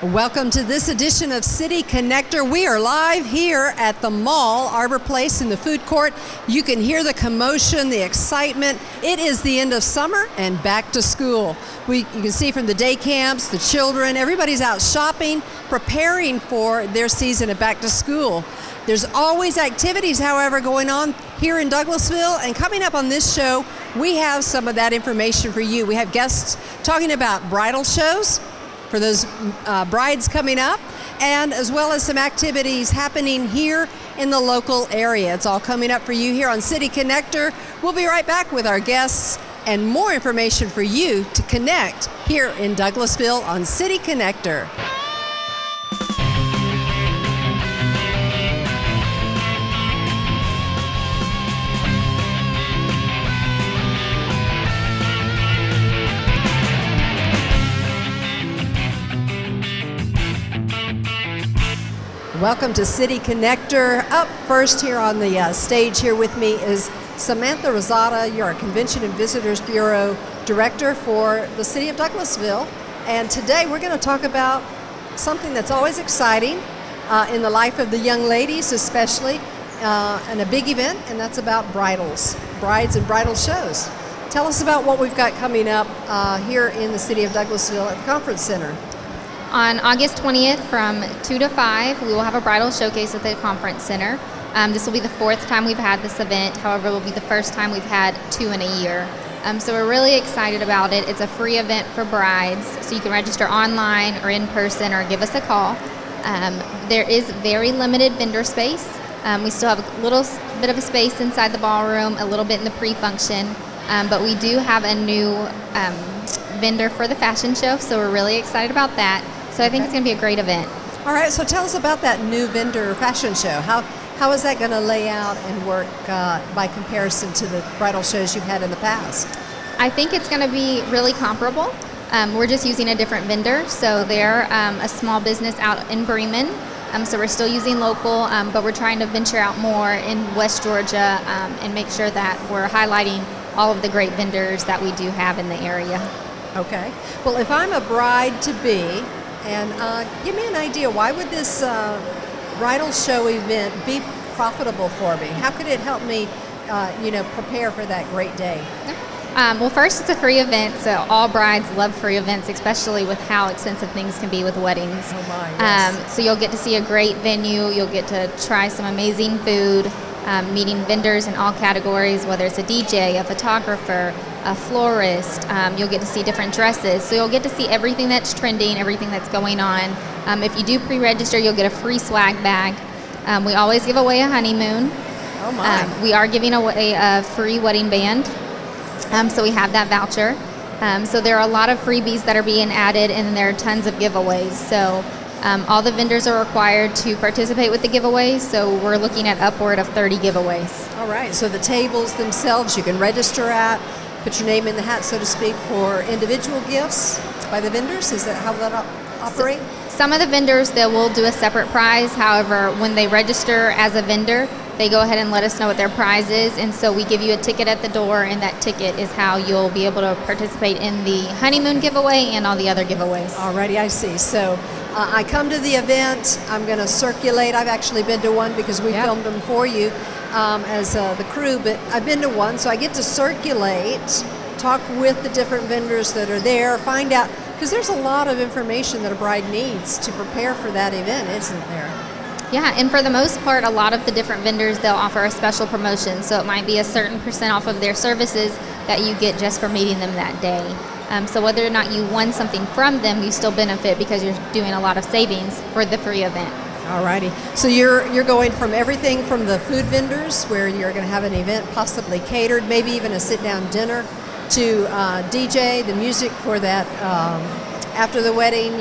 Welcome to this edition of City Connector. We are live here at the mall, Arbor Place, in the food court. You can hear the commotion, the excitement. It is the end of summer and back to school. You can see from the day camps, the children, everybody's out shopping, preparing for their season of back to school. There's always activities, however, going on here in Douglasville, and coming up on this show, we have some of that information for you. We have guests talking about bridal shows for those brides coming up, and as well as some activities happening here in the local area. It's all coming up for you here on City Connector. We'll be right back with our guests and more information for you to connect here in Douglasville on City Connector. Welcome to City Connector. Up first here on the stage here with me is Samantha Rosado. You're a Convention and Visitors Bureau Director for the City of Douglasville. And today we're going to talk about something that's always exciting in the life of the young ladies especially, and a big event, and that's about brides and bridal shows. Tell us about what we've got coming up here in the City of Douglasville at the Conference Center. On August 20th from 2 to 5, we will have a bridal showcase at the Conference Center. This will be the fourth time we've had this event. However, it will be the first time we've had two in a year. So we're really excited about it. It's a free event for brides, so you can register online or in person or give us a call. There is very limited vendor space. We still have a little bit of a space inside the ballroom, a little bit in the pre-function, but we do have a new vendor for the fashion show, so we're really excited about that. So I think it's going to be a great event. All right, so tell us about that new vendor fashion show. How is that going to lay out and work by comparison to the bridal shows you've had in the past? I think it's going to be really comparable. We're just using a different vendor. So they're a small business out in Bremen. So we're still using local, but we're trying to venture out more in West Georgia and make sure that we're highlighting all of the great vendors that we do have in the area. Okay. Well, if I'm a bride-to-be, and give me an idea, why would this bridal show event be profitable for me? How could it help me, prepare for that great day? Well, first, it's a free event, so all brides love free events, especially with how expensive things can be with weddings. Oh my, yes. So you'll get to see a great venue, you'll get to try some amazing food, meeting vendors in all categories, whether it's a DJ, a photographer, a florist. You'll get to see different dresses. So you'll get to see everything that's trending, everything that's going on. If you do pre-register, you'll get a free swag bag. We always give away a honeymoon. Oh my. We are giving away a free wedding band. So we have that voucher. So there are a lot of freebies that are being added, and there are tons of giveaways. So all the vendors are required to participate with the giveaways, so we're looking at upward of 30 giveaways. All right, so the tables themselves you can register at, put your name in the hat, so to speak, for individual gifts by the vendors? Is that how that operate? Some of the vendors, they will do a separate prize. However, when they register as a vendor, they go ahead and let us know what their prize is, and so we give you a ticket at the door, and that ticket is how you'll be able to participate in the honeymoon giveaway and all the other giveaways. Alrighty, I see. So I come to the event, I'm going to circulate. I've actually been to one because we filmed them for you as the crew, but I've been to one, so I get to circulate, talk with the different vendors that are there, find out, because there's a lot of information that a bride needs to prepare for that event, isn't there? Yeah, and for the most part, a lot of the different vendors, they'll offer a special promotion. So it might be a certain % off of their services that you get just for meeting them that day. So whether or not you won something from them, you still benefit because you're doing a lot of savings for the free event. Alrighty. So you're going from everything from the food vendors, where you're going to have an event possibly catered, maybe even a sit-down dinner, to DJ, the music for that after the wedding,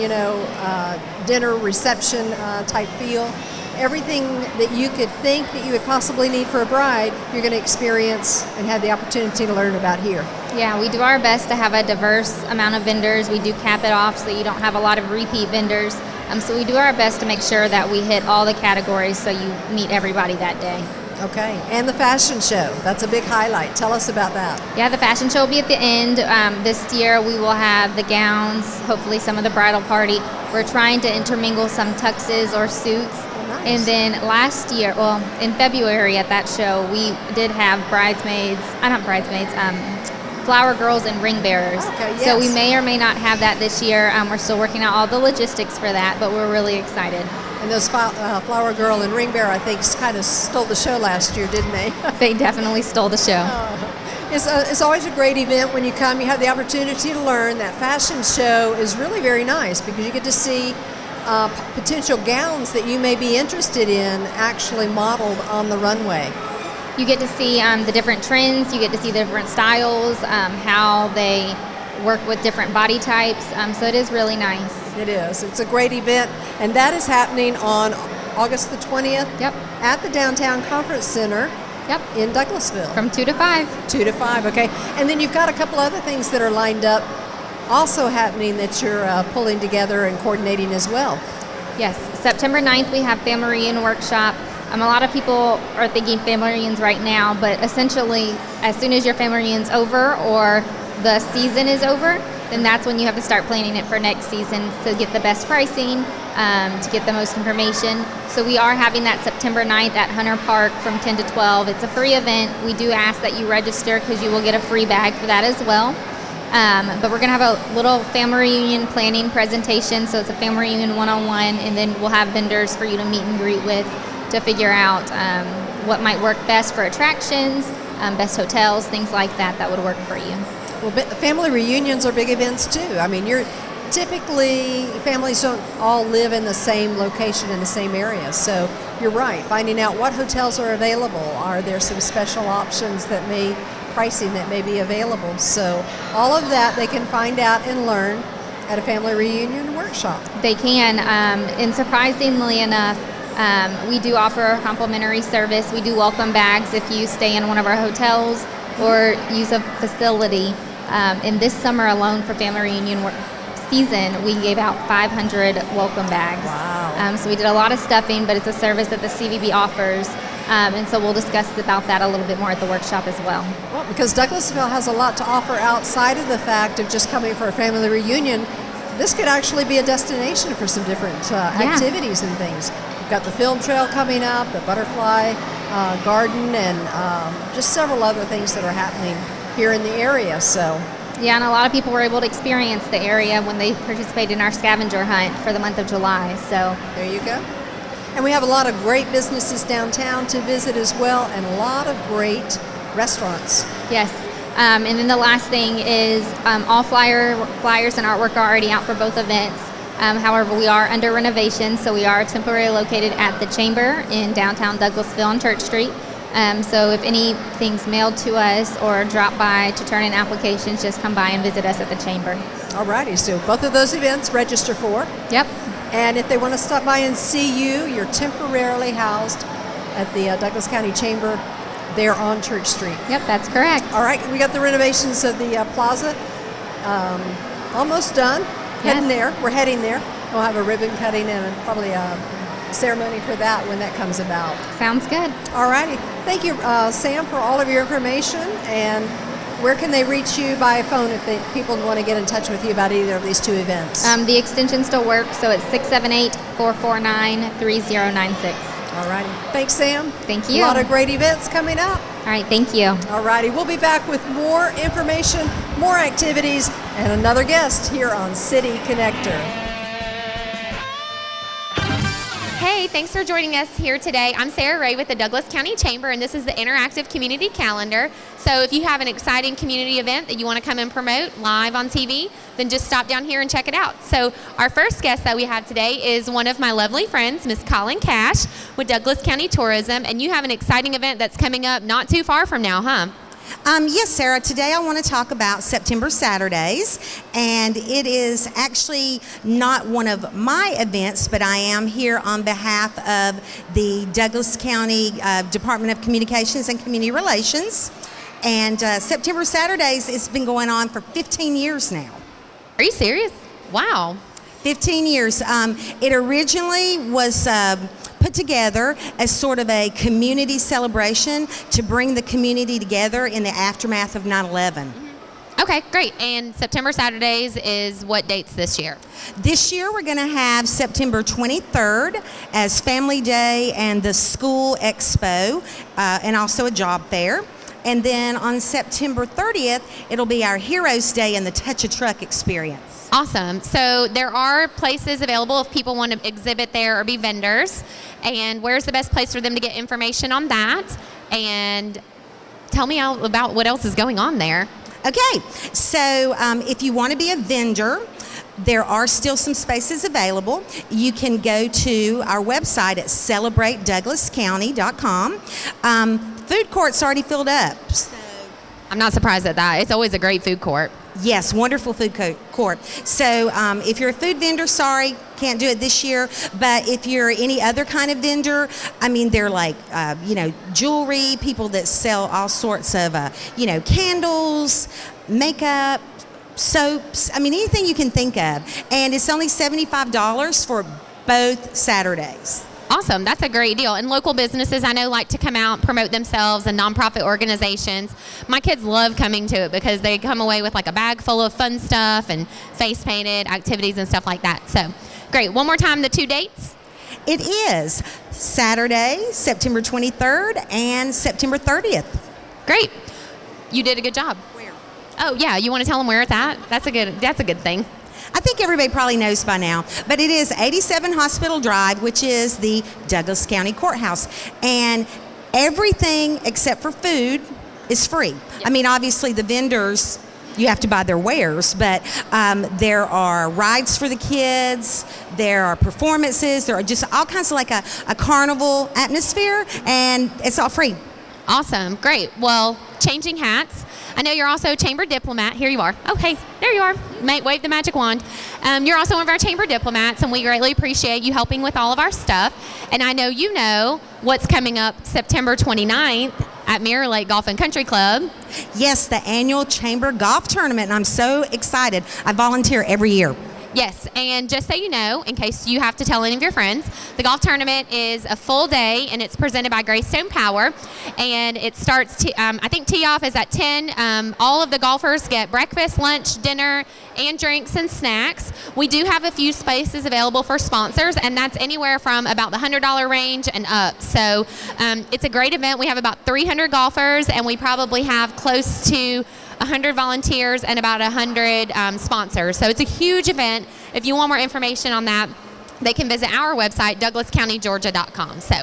dinner reception type feel. Everything that you could think that you would possibly need for a bride, you're going to experience and have the opportunity to learn about here. Yeah, we do our best to have a diverse amount of vendors. We do cap it off so you don't have a lot of repeat vendors. So we do our best to make sure that we hit all the categories so you meet everybody that day. Okay, and the fashion show, that's a big highlight. Tell us about that. Yeah, the fashion show will be at the end. This year we will have the gowns, hopefully some of the bridal party, We're trying to intermingle some tuxes or suits. Oh, nice. And then last year, well, in February at that show, we did have flower girls and ring bearers. Okay, yes. So we may or may not have that this year. We're still working out all the logistics for that, but we're really excited. And those flower girl and ring bearer, I think, kind of stole the show last year, didn't they? They definitely stole the show. It's always a great event when you come. You have the opportunity to learn. That fashion show is really very nice because you get to see potential gowns that you may be interested in actually modeled on the runway. You get to see the different trends, you get to see the different styles, how they work with different body types, so it is really nice. It is. It's a great event, and that is happening on August the 20th Yep. at the Downtown Conference Center Yep. in Douglasville. From 2 to 5. 2 to 5, okay. And then you've got a couple other things that are lined up also happening that you're pulling together and coordinating as well. Yes, September 9th we have Family Reunion Workshop. A lot of people are thinking family reunions right now, but essentially as soon as your family reunion's over or the season is over, then that's when you have to start planning it for next season to get the best pricing, to get the most information. So we are having that September 9th at Hunter Park from 10 to 12. It's a free event. We do ask that you register because you will get a free bag for that as well. But we're going to have a little family reunion planning presentation. So it's a family reunion one-on-one, and then we'll have vendors for you to meet and greet with to figure out what might work best for attractions, best hotels, things like that would work for you. Well, family reunions are big events too. I mean, typically families don't all live in the same location in the same area. So you're right, finding out what hotels are available. Are there some special options pricing that may be available? So all of that they can find out and learn at a family reunion workshop. They can, and surprisingly enough, we do offer a complimentary service. We do welcome bags if you stay in one of our hotels or use a facility. And this summer alone for family reunion season, we gave out 500 welcome bags. Wow. So we did a lot of stuffing, but it's a service that the CVB offers. And so we'll discuss about that a little bit more at the workshop as well. Well, because Douglasville has a lot to offer outside of the fact of just coming for a family reunion. This could actually be a destination for some different activities and things. We've got the film trail coming up, the butterfly garden, and just several other things that are happening here in the area. So yeah, and a lot of people were able to experience the area when they participated in our scavenger hunt for the month of July. So there you go. And we have a lot of great businesses downtown to visit as well, and a lot of great restaurants. Yes. And then the last thing is all flyers and artwork are already out for both events. However, we are under renovation, so we are temporarily located at the Chamber in downtown Douglasville on Church Street. So if anything's mailed to us or drop by to turn in applications, just come by and visit us at the Chamber. Alrighty, so both of those events register for. Yep. And if they want to stop by and see you, you're temporarily housed at the Douglas County Chamber there on Church Street. Yep, that's correct. All right, we got the renovations of the plaza almost done. Heading there. We're heading there. We'll have a ribbon cutting and probably a ceremony for that when that comes about. Sounds good. All righty. Thank you, Sam, for all of your information. And where can they reach you by phone if people want to get in touch with you about either of these two events? The extension still works, so it's 678-449-3096. All righty. Thanks, Sam. Thank you. A lot of great events coming up. All right, thank you. All righty. We'll be back with more information, more activities, and another guest here on City Connector. Hey, thanks for joining us here today. I'm Sarah Ray with the Douglas County Chamber, and this is the Interactive Community Calendar. So if you have an exciting community event that you want to come and promote live on TV, then just stop down here and check it out. So our first guest that we have today is one of my lovely friends, Miss Colleen Cash with Douglas County Tourism, and you have an exciting event that's coming up not too far from now, huh? Yes, Sarah. Today I want to talk about September Saturdays, and it is actually not one of my events, but I am here on behalf of the Douglas County Department of Communications and Community Relations. And September Saturdays has been going on for 15 years now. Are you serious? Wow. 15 years. It originally was put together as sort of a community celebration to bring the community together in the aftermath of 9/11. Okay, great. And September Saturdays is what dates this year? This year we're going to have September 23rd as Family Day and the School Expo, and also a job fair. And then on September 30th, it'll be our Heroes Day and the Touch a Truck experience. Awesome. So there are places available if people want to exhibit there or be vendors. And where's the best place for them to get information on that? And tell me about what else is going on there. Okay, so if you want to be a vendor, there are still some spaces available. You can go to our website at celebratedouglascounty.com. Food court's already filled up. So. I'm not surprised at that. It's always a great food court. Yes, wonderful food court. So if you're a food vendor, sorry, can't do it this year. But if you're any other kind of vendor, I mean, they're like, jewelry, people that sell all sorts of, candles, makeup, soaps, I mean, anything you can think of. And it's only $75 for both Saturdays. Awesome. That's a great deal. And local businesses, I know, like to come out and promote themselves, and nonprofit organizations. My kids love coming to it because they come away with like a bag full of fun stuff and face painted activities and stuff like that. So great. One more time, the 2 dates. It is Saturday, September 23rd and September 30th. Great. You did a good job. Where? Oh, yeah. You want to tell them where it's at? That's a good thing. I think everybody probably knows by now, but it is 87 Hospital Drive, which is the Douglas County Courthouse. And everything except for food is free. Yep. I mean, obviously the vendors, you have to buy their wares, but there are rides for the kids, there are performances, there are just all kinds of like a carnival atmosphere, and it's all free. Awesome. Great. Well, changing hats. I know you're also a chamber diplomat. Here you are. Oh, hey, there you are. Wave the magic wand. You're also one of our chamber diplomats, and we greatly appreciate you helping with all of our stuff. And I know you know what's coming up September 29th at Mirror Lake Golf and Country Club. Yes, the annual chamber golf tournament, and I'm so excited. I volunteer every year. Yes, and just so you know, in case you have to tell any of your friends, the golf tournament is a full day, and it's presented by Greystone Power, and it starts, I think tee-off is at 10. All of the golfers get breakfast, lunch, dinner, and drinks and snacks. We do have a few spaces available for sponsors, and that's anywhere from about the $100 range and up. So it's a great event. We have about 300 golfers, and we probably have close to 100 volunteers and about 100 sponsors. So it's a huge event. If you want more information on that, they can visit our website, douglascountygeorgia.com. So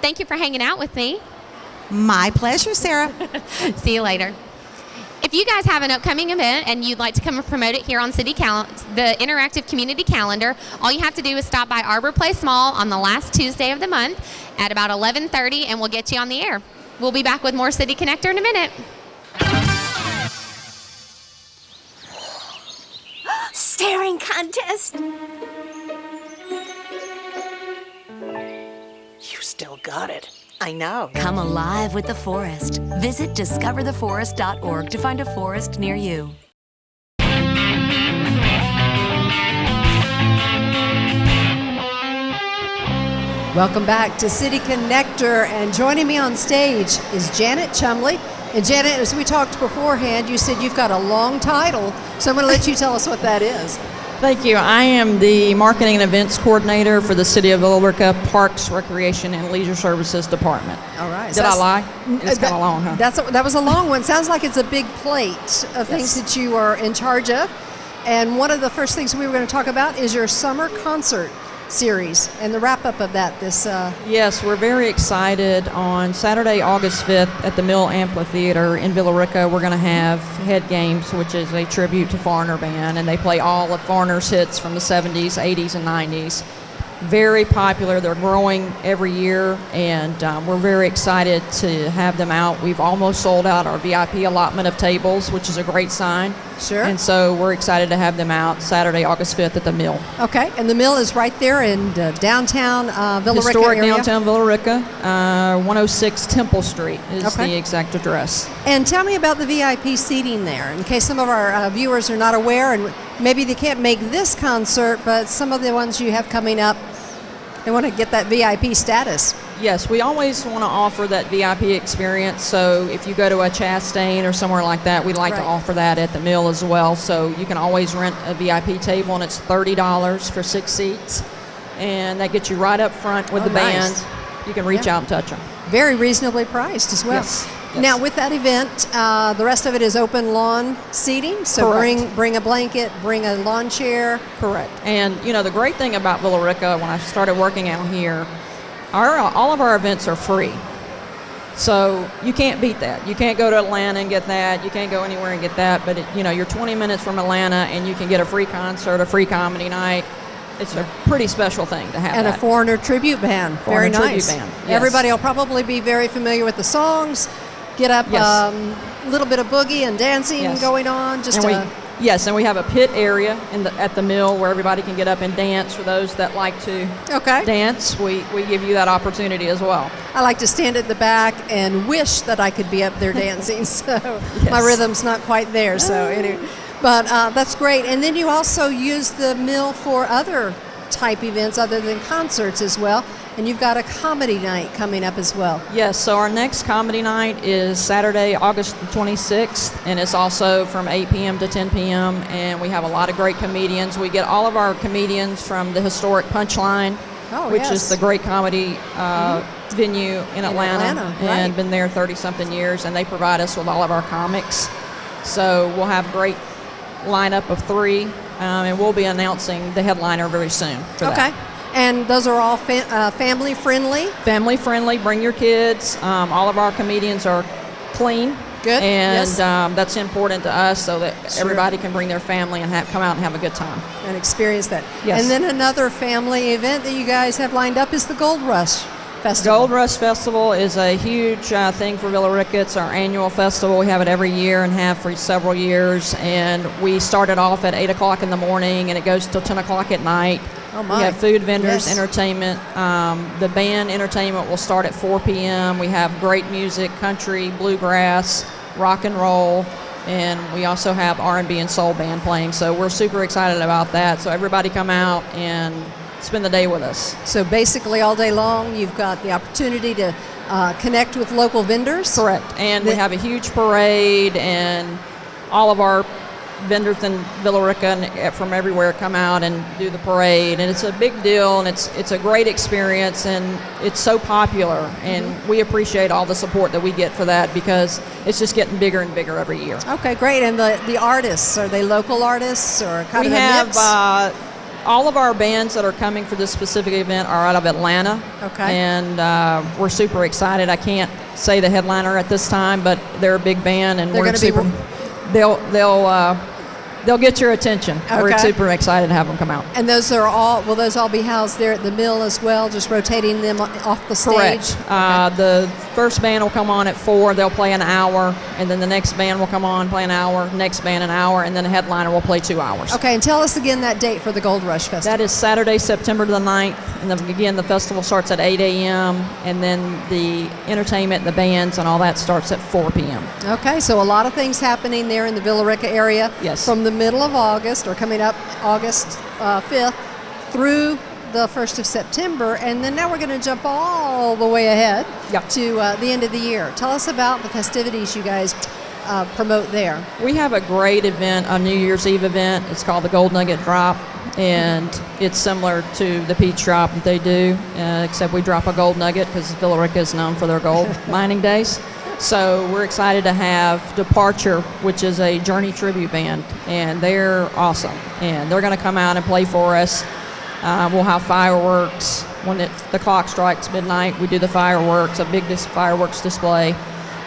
thank you for hanging out with me. My pleasure, Sarah. See you later. If you guys have an upcoming event and you'd like to come and promote it here on the Interactive Community Calendar, all you have to do is stop by Arbor Place Mall on the last Tuesday of the month at about 11:30, and we'll get you on the air. We'll be back with more City Connector in a minute. Staring contest. You still got it. I know. Come alive with the forest. Visit discovertheforest.org to find a forest near you. Welcome back to City Connector, and joining me on stage is Janet Chumley. And Janet, as we talked beforehand, you said you've got a long title, so I'm going to let you tell us what that is. Thank you. I am the Marketing and Events Coordinator for the City of Villa Rica Parks, Recreation, and Leisure Services Department. All right. Did I lie? It's kind of long, huh? That was a long one. Sounds like it's a big plate of things that you are in charge of. And one of the first things we were going to talk about is your summer concert series and the wrap-up of that. Yes, we're very excited. On Saturday, August 5th at the Mill Amphitheater in Villa Rica, we're going to have Head Games, which is a tribute to Foreigner Band, and they play all of Foreigner's hits from the 70s, 80s, and 90s. Very popular. They're growing every year, and we're very excited to have them out. We've almost sold out our VIP allotment of tables, which is a great sign. Sure. And so we're excited to have them out Saturday, August 5th at the Mill. Okay, and the Mill is right there in downtown Villa Rica Historic area? downtown Villa Rica, 106 Temple Street is the exact address. And tell me about the VIP seating there, in case some of our viewers are not aware, and maybe they can't make this concert, but some of the ones you have coming up, they want to get that VIP status. Yes, we always want to offer that VIP experience. So if you go to a Chastain or somewhere like that, we'd like to offer that at the mill as well. So you can always rent a VIP table, and it's $30 for 6 seats. And that gets you right up front with the band. Nice. You can reach out and touch them. Very reasonably priced as well. Yes. Now, with that event, the rest of it is open lawn seating. So Correct. bring a blanket, bring a lawn chair. Correct. And, the great thing about Villa Rica, when I started working out here, all of our events are free. So you can't beat that. You can't go to Atlanta and get that. You can't go anywhere and get that. But, you're 20 minutes from Atlanta, and you can get a free concert, a free comedy night. It's a pretty special thing to have And that. a foreigner tribute band. Very Foreigner nice. tribute band, yes. Everybody will probably be very familiar with the songs. Get up, Yes. little bit of boogie and dancing Yes. going on. And we have a pit area at the mill where everybody can get up and dance. For those that like to dance, we give you that opportunity as well. I like to stand at the back and wish that I could be up there dancing. So my rhythm's not quite there. So anyway, but that's great. And then you also use the mill for other type events other than concerts as well. And you've got a comedy night coming up as well. Yes, so our next comedy night is Saturday, August the 26th, and it's also from 8 p.m. to 10 p.m., and we have a lot of great comedians. We get all of our comedians from the historic Punchline, which is the great comedy venue in Atlanta, and been there 30-something years, and they provide us with all of our comics. So we'll have a great lineup of 3, and we'll be announcing the headliner very soon for that. And those are all family friendly? Family friendly. Bring your kids. All of our comedians are clean. Good. And that's important to us so that everybody can bring their family and come out and have a good time. And experience that. Yes. And then another family event that you guys have lined up is the Gold Rush Festival. Gold Rush Festival is a huge thing for Villa Rica. It's our annual festival. We have it every year and have for several years. And we started off at 8 o'clock in the morning, and it goes till 10 o'clock at night. Oh my. We have food vendors, entertainment. The band entertainment will start at 4 p.m. We have great music, country, bluegrass, rock and roll, and we also have R&B and soul band playing. So we're super excited about that. So everybody come out and spend the day with us. So basically all day long you've got the opportunity to connect with local vendors? Correct. And we have a huge parade, and all of our vendors in Villa Rica and from everywhere come out and do the parade, and it's a big deal, and it's a great experience, and it's so popular, and we appreciate all the support that we get for that because it's just getting bigger and bigger every year. Okay, great. And the artists, are they local artists or kind of a mix? We have all of our bands that are coming for this specific event are out of Atlanta. Okay. And we're super excited. I can't say the headliner at this time, but they're a big band, and we're super. They'll get your attention. Okay. We're super excited to have them come out. And will those all be housed there at the mill as well, just rotating them off the stage? Correct. The first band will come on at 4. They'll play an hour, and then the next band will come on, play an hour, next band an hour, and then the headliner will play 2 hours. Okay, and tell us again that date for the Gold Rush Festival. That is Saturday, September the 9th, and again, the festival starts at 8 a.m., and then the entertainment, the bands, and all that starts at 4 p.m. Okay, so a lot of things happening there in the Villa Rica area. Yes. From the middle of August, or coming up August 5th, through the 1st of September, and then now we're going to jump all the way ahead to the end of the year. Tell us about the festivities you guys promote there. We have a great event, a New Year's Eve event. It's called the Gold Nugget Drop, and it's similar to the Peach Drop that they do, except we drop a gold nugget because Villa Rica is known for their gold mining days. So we're excited to have Departure, which is a Journey tribute band, and they're awesome. And they're going to come out and play for us. We'll have fireworks. When the clock strikes midnight, we do the fireworks, a big fireworks display.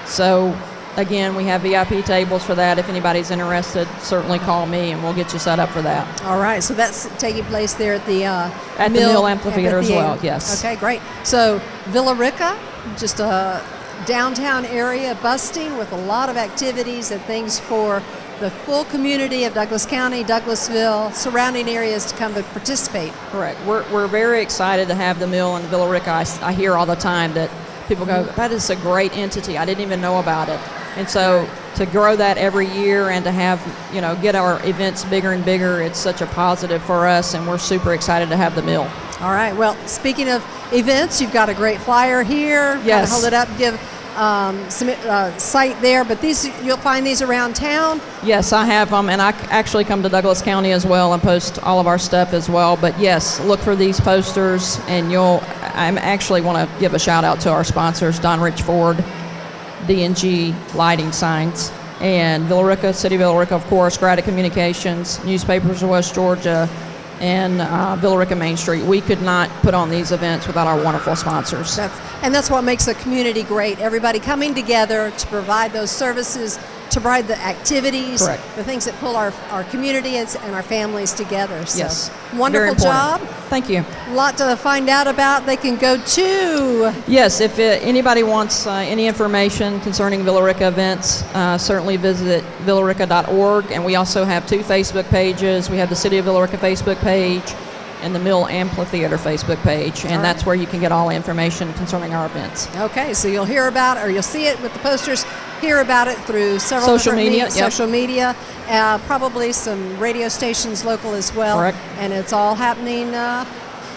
So, again, we have VIP tables for that. If anybody's interested, certainly call me, and we'll get you set up for that. All right, so that's taking place there at the Mill Amphitheater as well, yes. Okay, great. So Villa Rica, just a downtown area busting with a lot of activities and things for the full community of Douglas County, Douglasville, surrounding areas to come to participate. Correct. We're very excited to have the mill in Villa Rica. I hear all the time that people go, that is a great entity. I didn't even know about it. And so to grow that every year and to have, get our events bigger and bigger, it's such a positive for us, and we're super excited to have the mill. All right. Well, speaking of events, you've got a great flyer here. Yes. Hold it up. Give some site there. But you'll find these around town. Yes, I have them, and I actually come to Douglas County as well and post all of our stuff as well. But yes, look for these posters, and I actually want to give a shout out to our sponsors, Don Rich Ford, D&G Lighting Signs, and Villa Rica, City of Villa Rica, of course, Grata Communications, Newspapers of West Georgia, and Villa Rica Main Street. We could not put on these events without our wonderful sponsors. That's what makes a community great. Everybody coming together to provide those services, to provide the activities, Correct. the things that pull our community and our families together. So, Yes. wonderful Very job. important. Thank you. A lot to find out about. They can go to. Yes, if anybody wants any information concerning Villa Rica events, certainly visit villarica.org. And we also have 2 Facebook pages. We have the City of Villa Rica Facebook page and the Mill Amphitheater Facebook page. And that's where you can get all information concerning our events. Okay, so you'll hear about it, or you'll see it with the posters, hear about it through several Social different media, means, yep. social media, probably some radio stations local as well. Correct. And it's all happening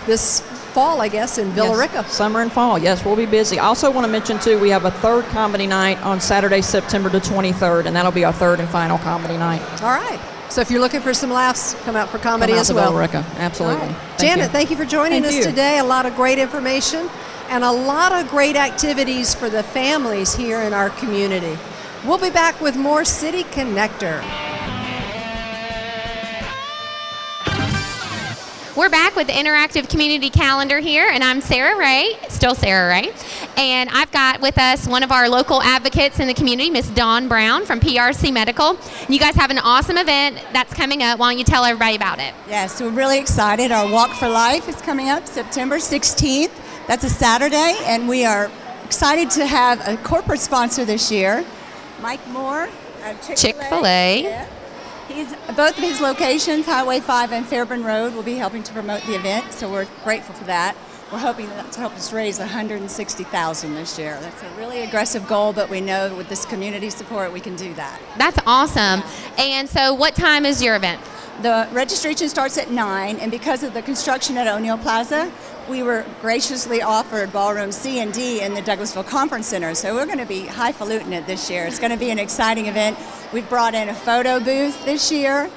this fall, I guess, in Villa Yes, Rica. Summer and fall, yes, we'll be busy. I also want to mention, too, we have a 3rd comedy night on Saturday, September the 23rd, and that'll be our 3rd and final comedy night. All right. So if you're looking for some laughs, come out for comedy Come out as to well. Villa Rica, absolutely. All right. Thank Janet, you. thank you for joining Thank us you. today. A lot of great information and a lot of great activities for the families here in our community. We'll be back with more City Connector. We're back with the Interactive Community Calendar here, and I'm Sarah Ray, still Sarah Ray, and I've got with us one of our local advocates in the community, Miss Dawn Brown from PRC Medical. You guys have an awesome event that's coming up. Why don't you tell everybody about it? Yes, we're really excited. Our Walk for Life is coming up September 16th. That's a Saturday, and we are excited to have a corporate sponsor this year, Mike Moore of Chick-fil-A. Yeah. Both of his locations, Highway 5 and Fairburn Road, will be helping to promote the event, so we're grateful for that. We're hoping that to help us raise $160,000 this year. That's a really aggressive goal, but we know with this community support we can do that. That's awesome. And so what time is your event? The registration starts at 9, and because of the construction at O'Neill Plaza, we were graciously offered Ballroom C and D in the Douglasville Conference Center, so we're going to be highfalutin it this year. It's going to be an exciting event. We've brought in a photo booth this year,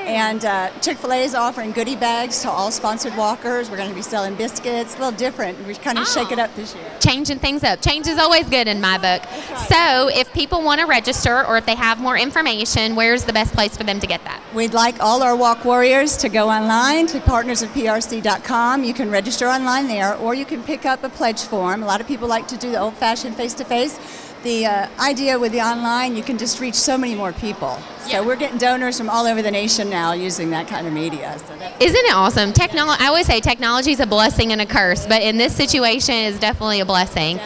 and Chick-fil-A is offering goodie bags to all sponsored walkers. We're going to be selling biscuits, a little different. We kind of shake it up this year. Changing things up. Change is always good in my book. So if people want to register or if they have more information, where's the best place for them to get that? We'd like all our walk warriors to go online to partnersofprc.com. You can register online there, or you can pick up a pledge form. A lot of people like to do the old-fashioned face-to-face. The idea with the online, you can just reach so many more people. So we're getting donors from all over the nation now using that kind of media. So Isn't it awesome? I always say technology is a blessing and a curse, but in this situation, it's definitely a blessing.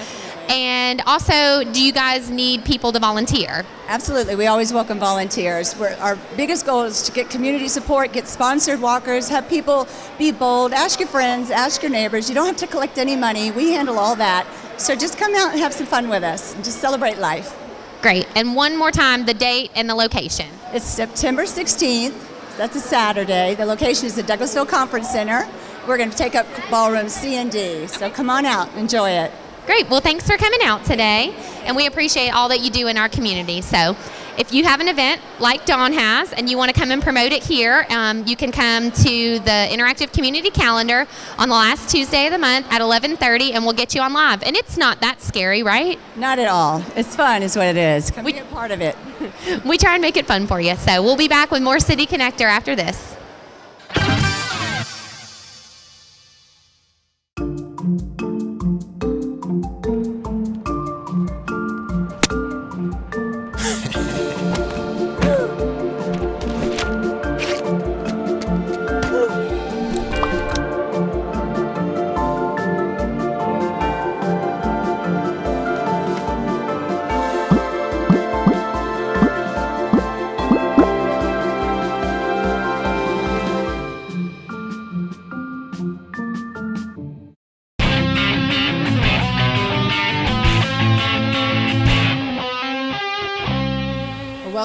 And also, do you guys need people to volunteer? Absolutely. We always welcome volunteers. Our biggest goal is to get community support, get sponsored walkers, have people be bold, ask your friends, ask your neighbors. You don't have to collect any money. We handle all that. So just come out and have some fun with us and just celebrate life. Great. And one more time, the date and the location. It's September 16th. That's a Saturday. The location is the Douglasville Conference Center. We're going to take up Ballroom C and D. So come on out. Enjoy it. Great. Well, thanks for coming out today, and we appreciate all that you do in our community. So if you have an event like Dawn has and you want to come and promote it here, you can come to the Interactive Community Calendar on the last Tuesday of the month at 11:30, and we'll get you on live. And it's not that scary, right? Not at all. It's fun is what it is. Come be a part of it. We try and make it fun for you. So we'll be back with more City Connector after this.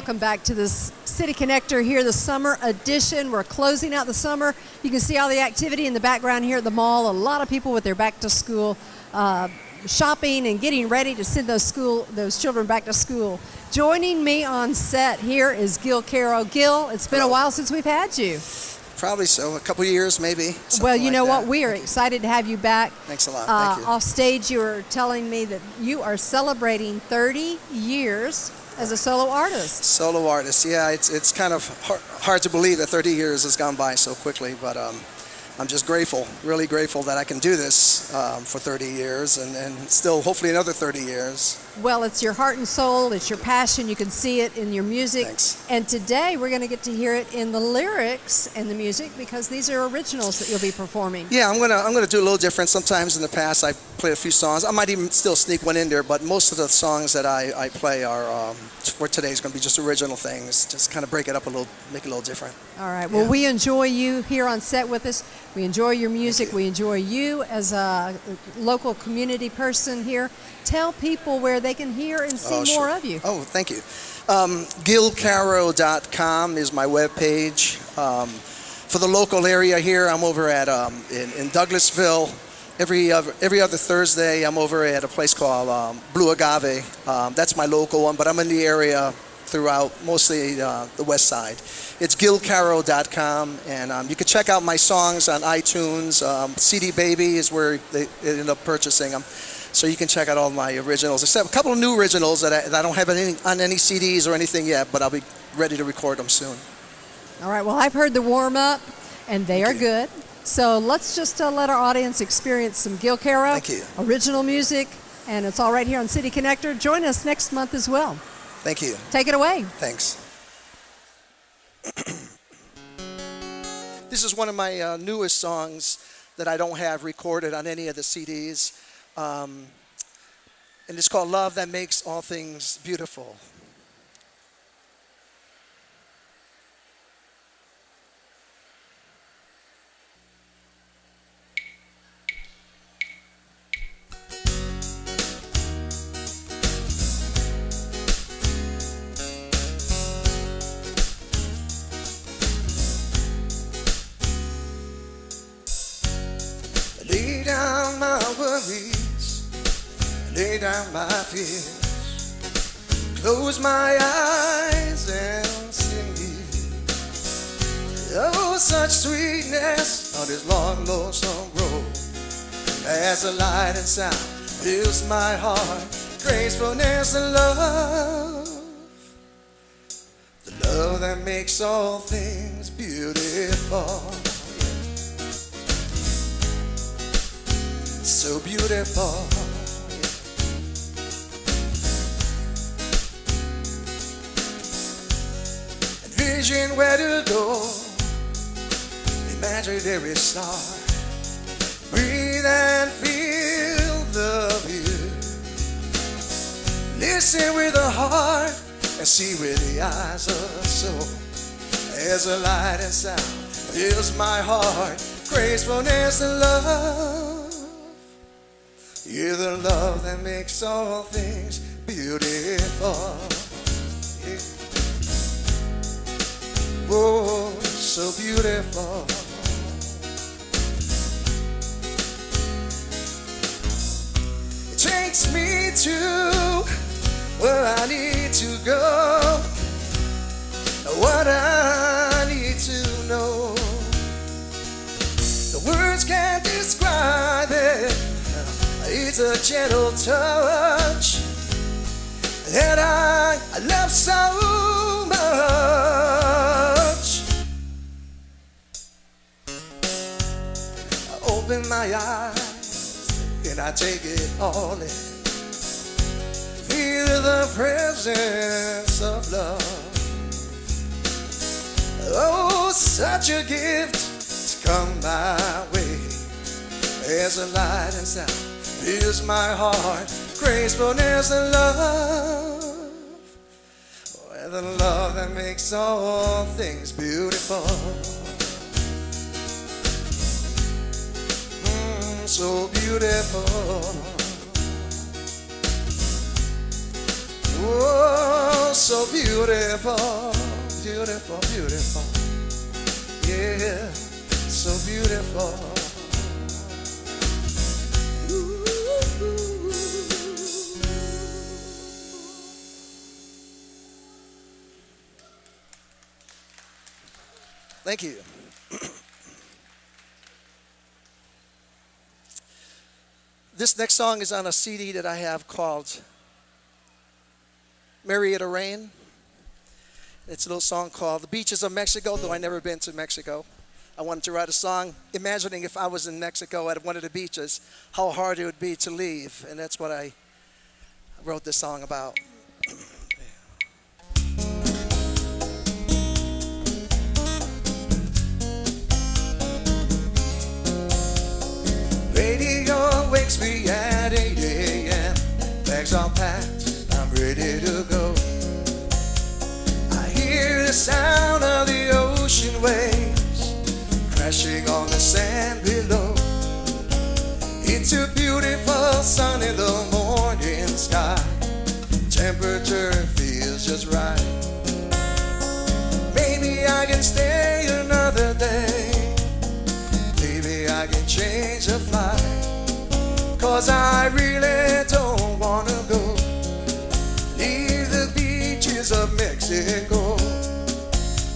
welcome back to this City Connector here, the summer edition. We're closing out the summer. You can see all the activity in the background here at the mall. A lot of people with their back to school shopping and getting ready to send those children back to school. Joining me on set here is Gil Caro. Gil, it's been a while since we've had you. Probably so, a couple years maybe. Well, you know what? We are excited to have you back. Thanks a lot. Thank you. Off stage, you were telling me that you are celebrating 30 years as a solo artist. Solo artist, yeah. It's kind of hard to believe that 30 years has gone by so quickly, but I'm just grateful, really grateful that I can do this for 30 years and still hopefully another 30 years. Well, it's your heart and soul, it's your passion, you can see it in your music. Thanks. And today we're going to get to hear it in the lyrics and the music because these are originals that you'll be performing. Yeah, I'm gonna do a little different. Sometimes in the past I play a few songs. I might even still sneak one in there, but most of the songs that I play are for today is going to be just original things. Just kind of break it up a little, make it a little different. All right. Well, we enjoy you here on set with us. We enjoy your music. We enjoy you as a local community person here. Tell people where they can hear and see more of you. Oh, thank you. GilCaro.com is my webpage. For the local area here, I'm over at in Douglasville. Every other Thursday, I'm over at a place called Blue Agave. That's my local one, but I'm in the area throughout, mostly the west side. It's GilCaro.com, and you can check out my songs on iTunes. CD Baby is where they end up purchasing them. So you can check out all my originals, except a couple of new originals that I don't have on any CDs or anything yet, but I'll be ready to record them soon. All right, well, I've heard the warm-up, and they are good. So let's just let our audience experience some Gil Caro, Thank you. Original music, and it's all right here on City Connector. Join us next month as well. Thank you. Take it away. Thanks. This is one of my newest songs that I don't have recorded on any of the CDs. And it's called Love That Makes All Things Beautiful. Lay down my worries, lay down my fears, close my eyes and sing you. Oh, such sweetness on this long, lonesome road. As the light and sound fills my heart, gracefulness and love. The love that makes all things beautiful. So beautiful. Envision where to go, imaginary star. Breathe and feel the view. Listen with the heart and see with the eyes of the soul. As the light and sound fills my heart, gracefulness and love. You're the love that makes all things beautiful. Yeah. Oh, so beautiful. It takes me to where I need to go, what I need to know. The words can't describe it. It's a gentle touch that I love so much. I open my eyes and I take it all in. Feel the presence of love. Oh, such a gift to come my way. As a light and sound fills my heart, gracefulness and love. And the love that makes all things beautiful. So beautiful. Oh, Oh, so beautiful, beautiful, beautiful. Yeah, so beautiful. Thank you. This next song is on a CD that I have called Marietta Rain. It's a little song called The Beaches of Mexico, though I've never been to Mexico. I wanted to write a song imagining if I was in Mexico at one of the beaches, how hard it would be to leave. And that's what I wrote this song about. Radio wakes me at 8 a.m. Bags all packed, I'm ready to go. I hear the sound of the ocean waves crashing on the sand below. It's a beautiful sun in the morning sky. Temperature feels just right. Maybe I can stay another day. Maybe I can change the flight. 'Cause I really don't wanna go. Leave the beaches of Mexico.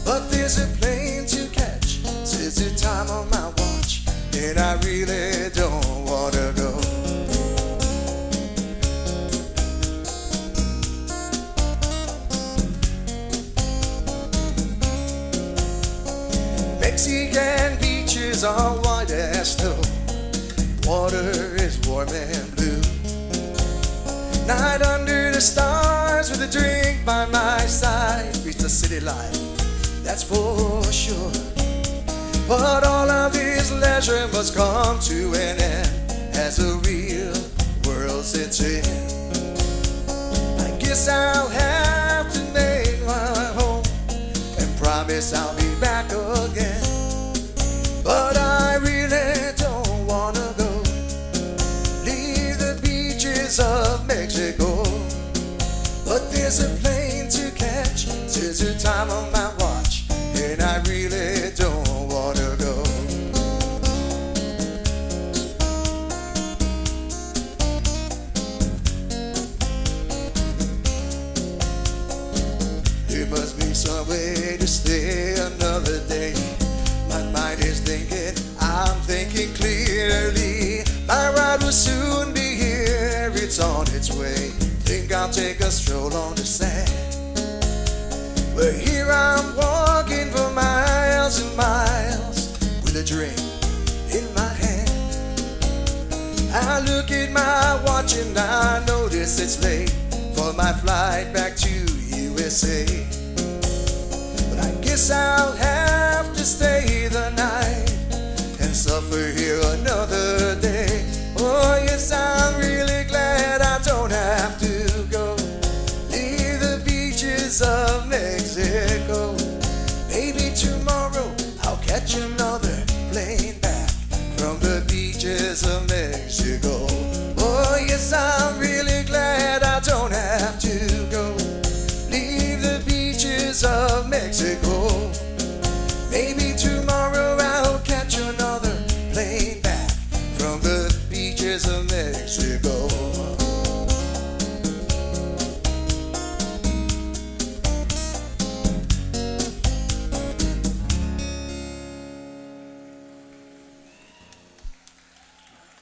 But there's a plane to catch, says the time on my watch, and I really don't wanna go. Mexican beaches are white as snow. Water is warm and blue. Night under the stars with a drink by my side. It's a city life, that's for sure. But all of this leisure must come to an end as the real world sets in. I guess I'll have to make my home and promise I'll be back again. But I really don't wanna go. Leave the beaches of Mexico. But there's a plane to catch, says the time on my watch, and I really don't wanna go. There must be some way to stay another day. My mind is thinking, I'm thinking clearly. My ride will soon be here, it's on its way. Think I'll take a stroll on the sand. But here I'm walking for miles and miles with a drink in my hand. I look at my watch and I notice it's late for my flight back to USA. But I guess I'll have to stay the night and suffer here another day. Oh yes, I'm really glad I don't have to go. Leave the beaches of Mexico. Maybe tomorrow I'll catch another plane back from the beaches of Mexico. Oh yes, I'm really glad I don't have to go. Leave the beaches of Mexico. Maybe tomorrow I'll catch another plane back from the beaches of Mexico.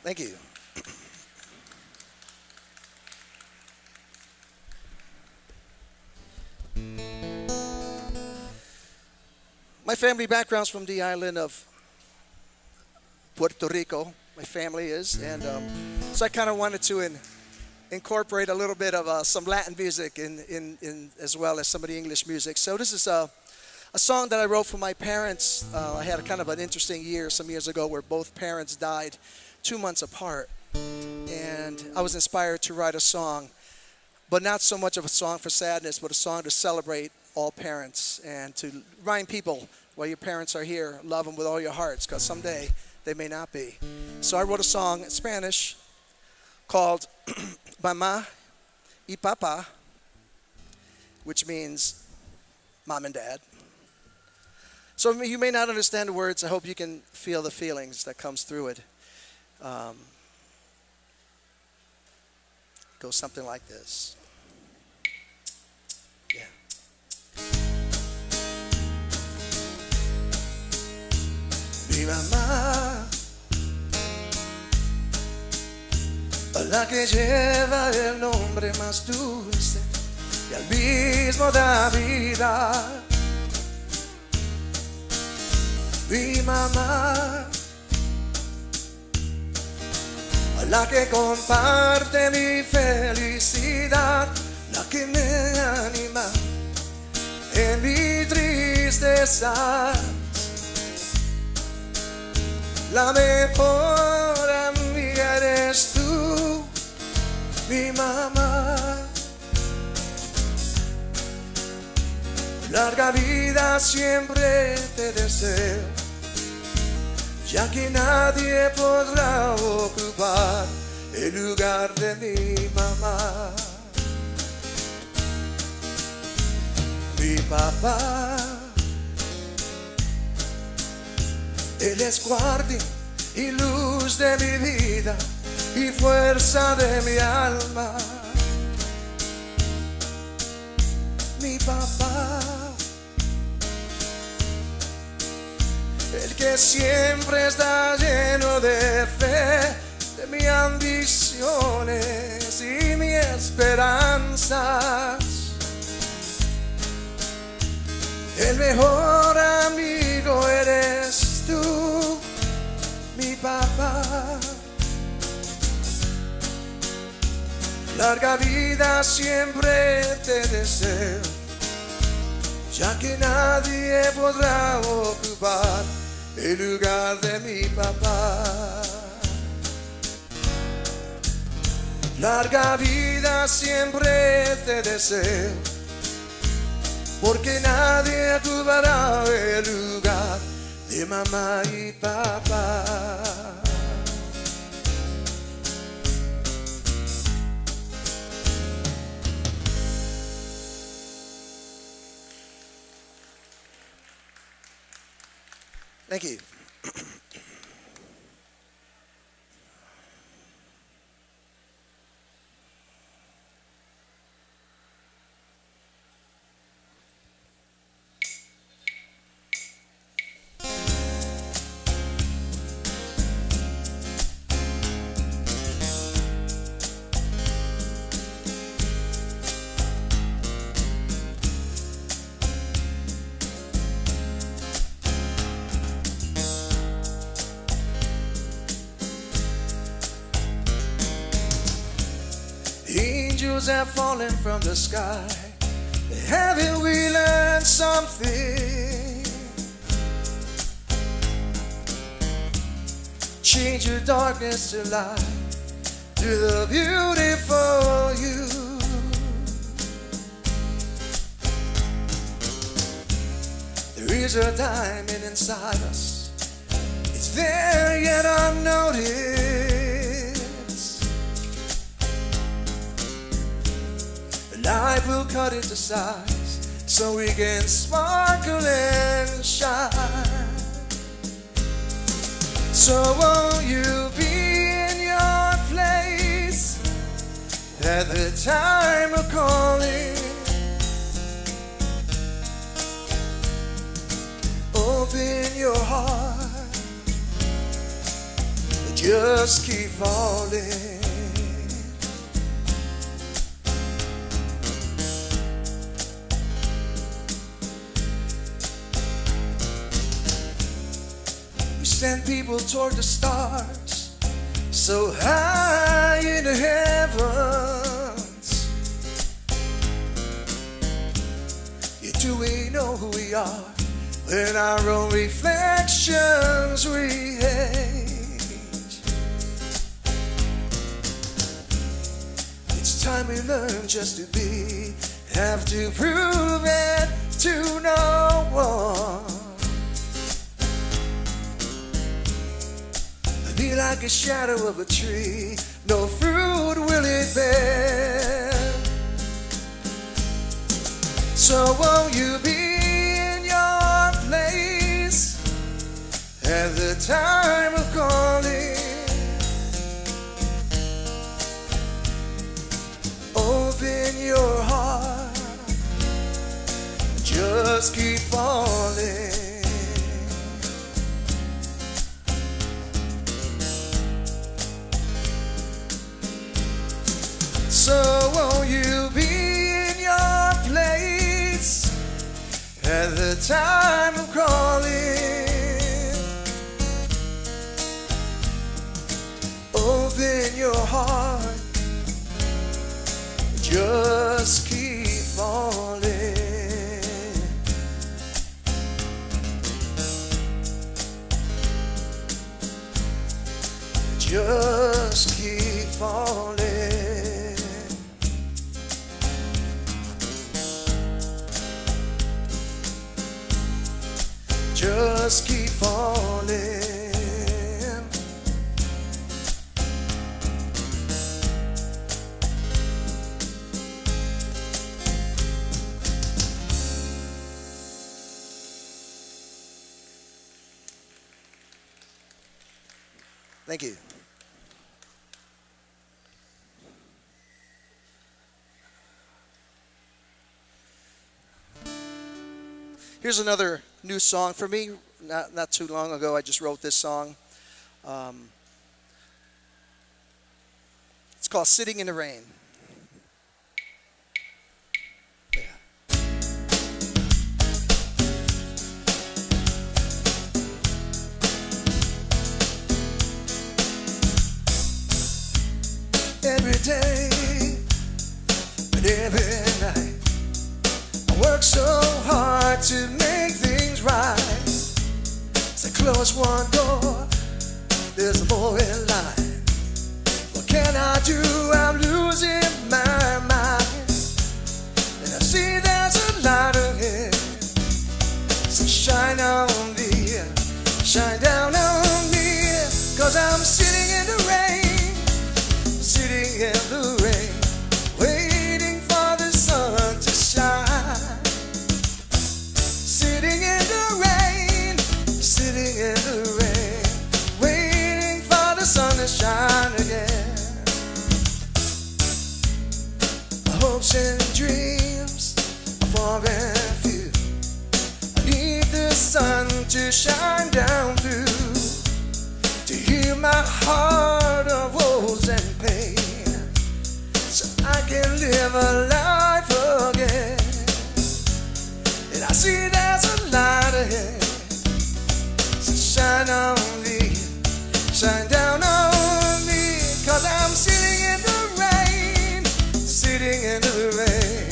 Thank you. My family background's from the island of Puerto Rico. My family is, and so I kind of wanted to incorporate a little bit of some Latin music in as well as some of the English music. So this is a song that I wrote for my parents. I had a kind of an interesting year some years ago where both parents died 2 months apart, and I was inspired to write a song, but not so much of a song for sadness, but a song to celebrate all parents and to remind people while your parents are here, love them with all your hearts, because someday they may not be. So I wrote a song in Spanish called Mamá y Papá which means mom and dad. So you may not understand the words. I hope you can feel the feelings that comes through it. Goes something like this. Yeah. Mi mamá, la que lleva el nombre más dulce y al mismo da vida. Mi mamá, la que comparte mi felicidad, la que me anima en mi tristeza. La mejor amiga eres tú, mi mamá. Larga vida siempre te deseo, ya que nadie podrá ocupar el lugar de mi mamá. Mi papá, él es guardia y luz de mi vida y fuerza de mi alma. Mi papá, el que siempre está lleno de fe, de mis ambiciones y mis esperanzas. El mejor amigo eres tú, mi papá. Larga vida siempre te deseo, ya que nadie podrá ocupar el lugar de mi papá. Larga vida siempre te deseo, porque nadie ocupará el lugar de mamá y papá. Thank you. Angels have fallen from the sky. Haven't we learned something? Change your darkness to light, to the beautiful you. There is a diamond inside us. It's there yet unnoticed. Life will cut it to size so we can sparkle and shine. So won't you be in your place at the time of calling? Open your heart, just keep falling. Send people toward the stars, so high in the heavens. Yet do we know who we are when our own reflections we hate? It's time we learn just to be, have to prove it to no one. Be like a shadow of a tree, no fruit will it bear. So won't you be in your place at the time of calling? Open your heart, just keep falling. So won't you be in your place at the time of calling? Open your heart, just keep falling. Just keep falling. Just keep falling. Thank you. Here's another new song for me. Not too long ago, I just wrote this song. It's called Sitting in the Rain. Every day and every night, I work so hard to make things right. As I close one door, there's more in line. What can I do? I'm losing my mind. And I see there's a light ahead. So shine on me, shine down on me. 'Cause I'm sitting in the rain, sitting in the rain, waiting for the sun to shine. Sitting in the rain, sitting in the rain, waiting for the sun to shine again. Hopes and dreams are far and few. I need the sun to shine down through, to heal my heart of woes and pain, so I can live a life again. And I see there's a light ahead. So shine on me, shine down on me. 'Cause I'm sitting in the rain, sitting in the rain,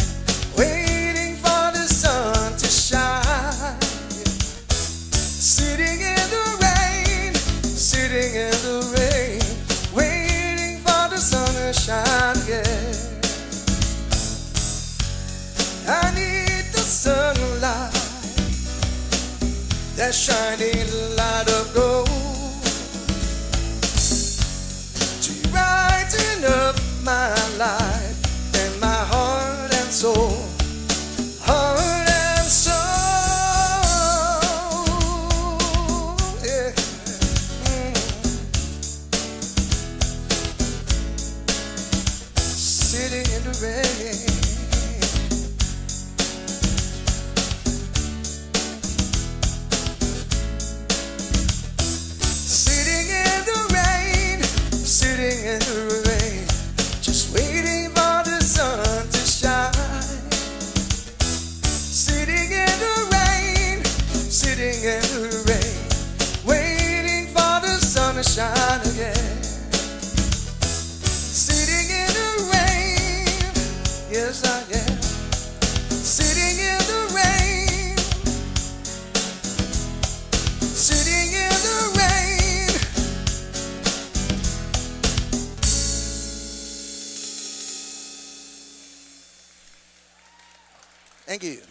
waiting for the sun to shine. Sitting in the rain, sitting in the rain, waiting for the sun to shine again. I need the sunlight, that shining light of gold, to brighten up my life and my heart and soul. Heart and soul, yeah. Sitting in the rain, sitting in the rain, sitting in the rain, just waiting for the sun to shine. Sitting in the rain, sitting in the rain, waiting for the sun to shine again. Sitting in the rain, yes I am. Sitting in the rain, sitting in the rain. Thank you.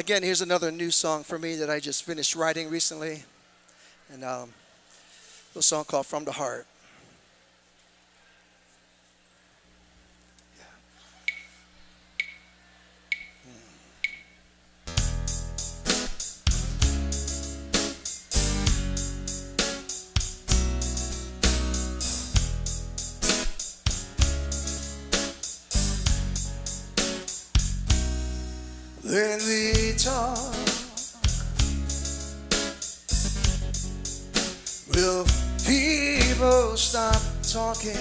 Again, here's another new song for me that I just finished writing recently. And a little song called From the Heart. When we talk, will people stop talking?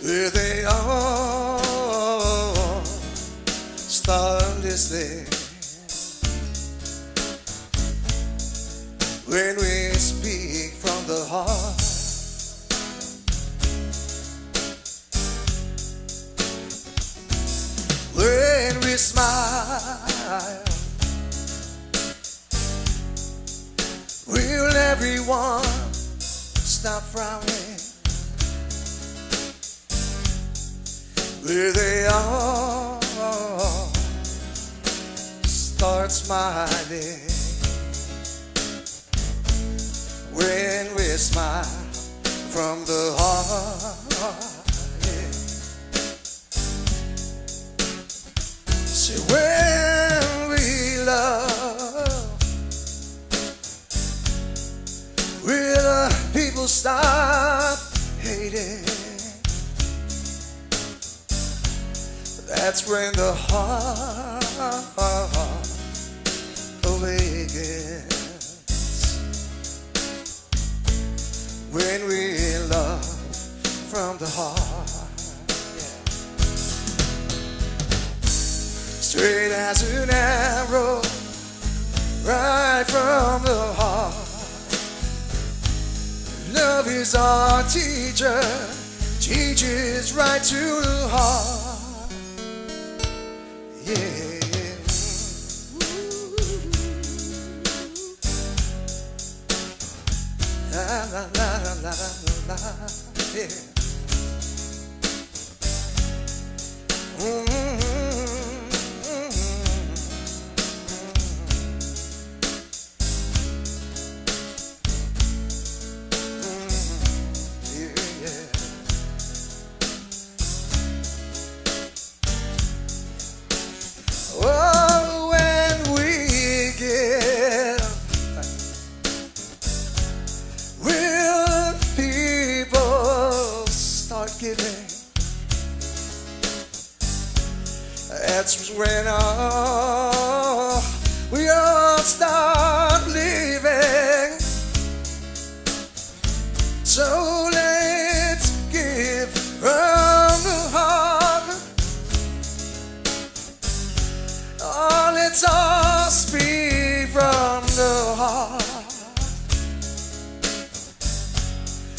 Will they all start listening? When we speak from the heart, when we smile, will everyone stop frowning? Will they all start smiling? When we smile from the heart, see, when we love, will people stop hating? That's when the heart awakens. When we love from the heart, straight as an arrow, right from the heart. Love is our teacher, teaches right to the heart. Yeah. La la la la la la, yeah. Oh, when we give, will people start giving? That's when we all start living. So let's give from the heart. Oh, let's all speak from the heart.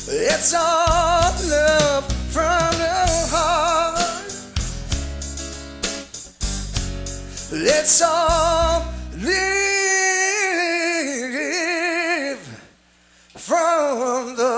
Let's all love from the heart. Let's all live from the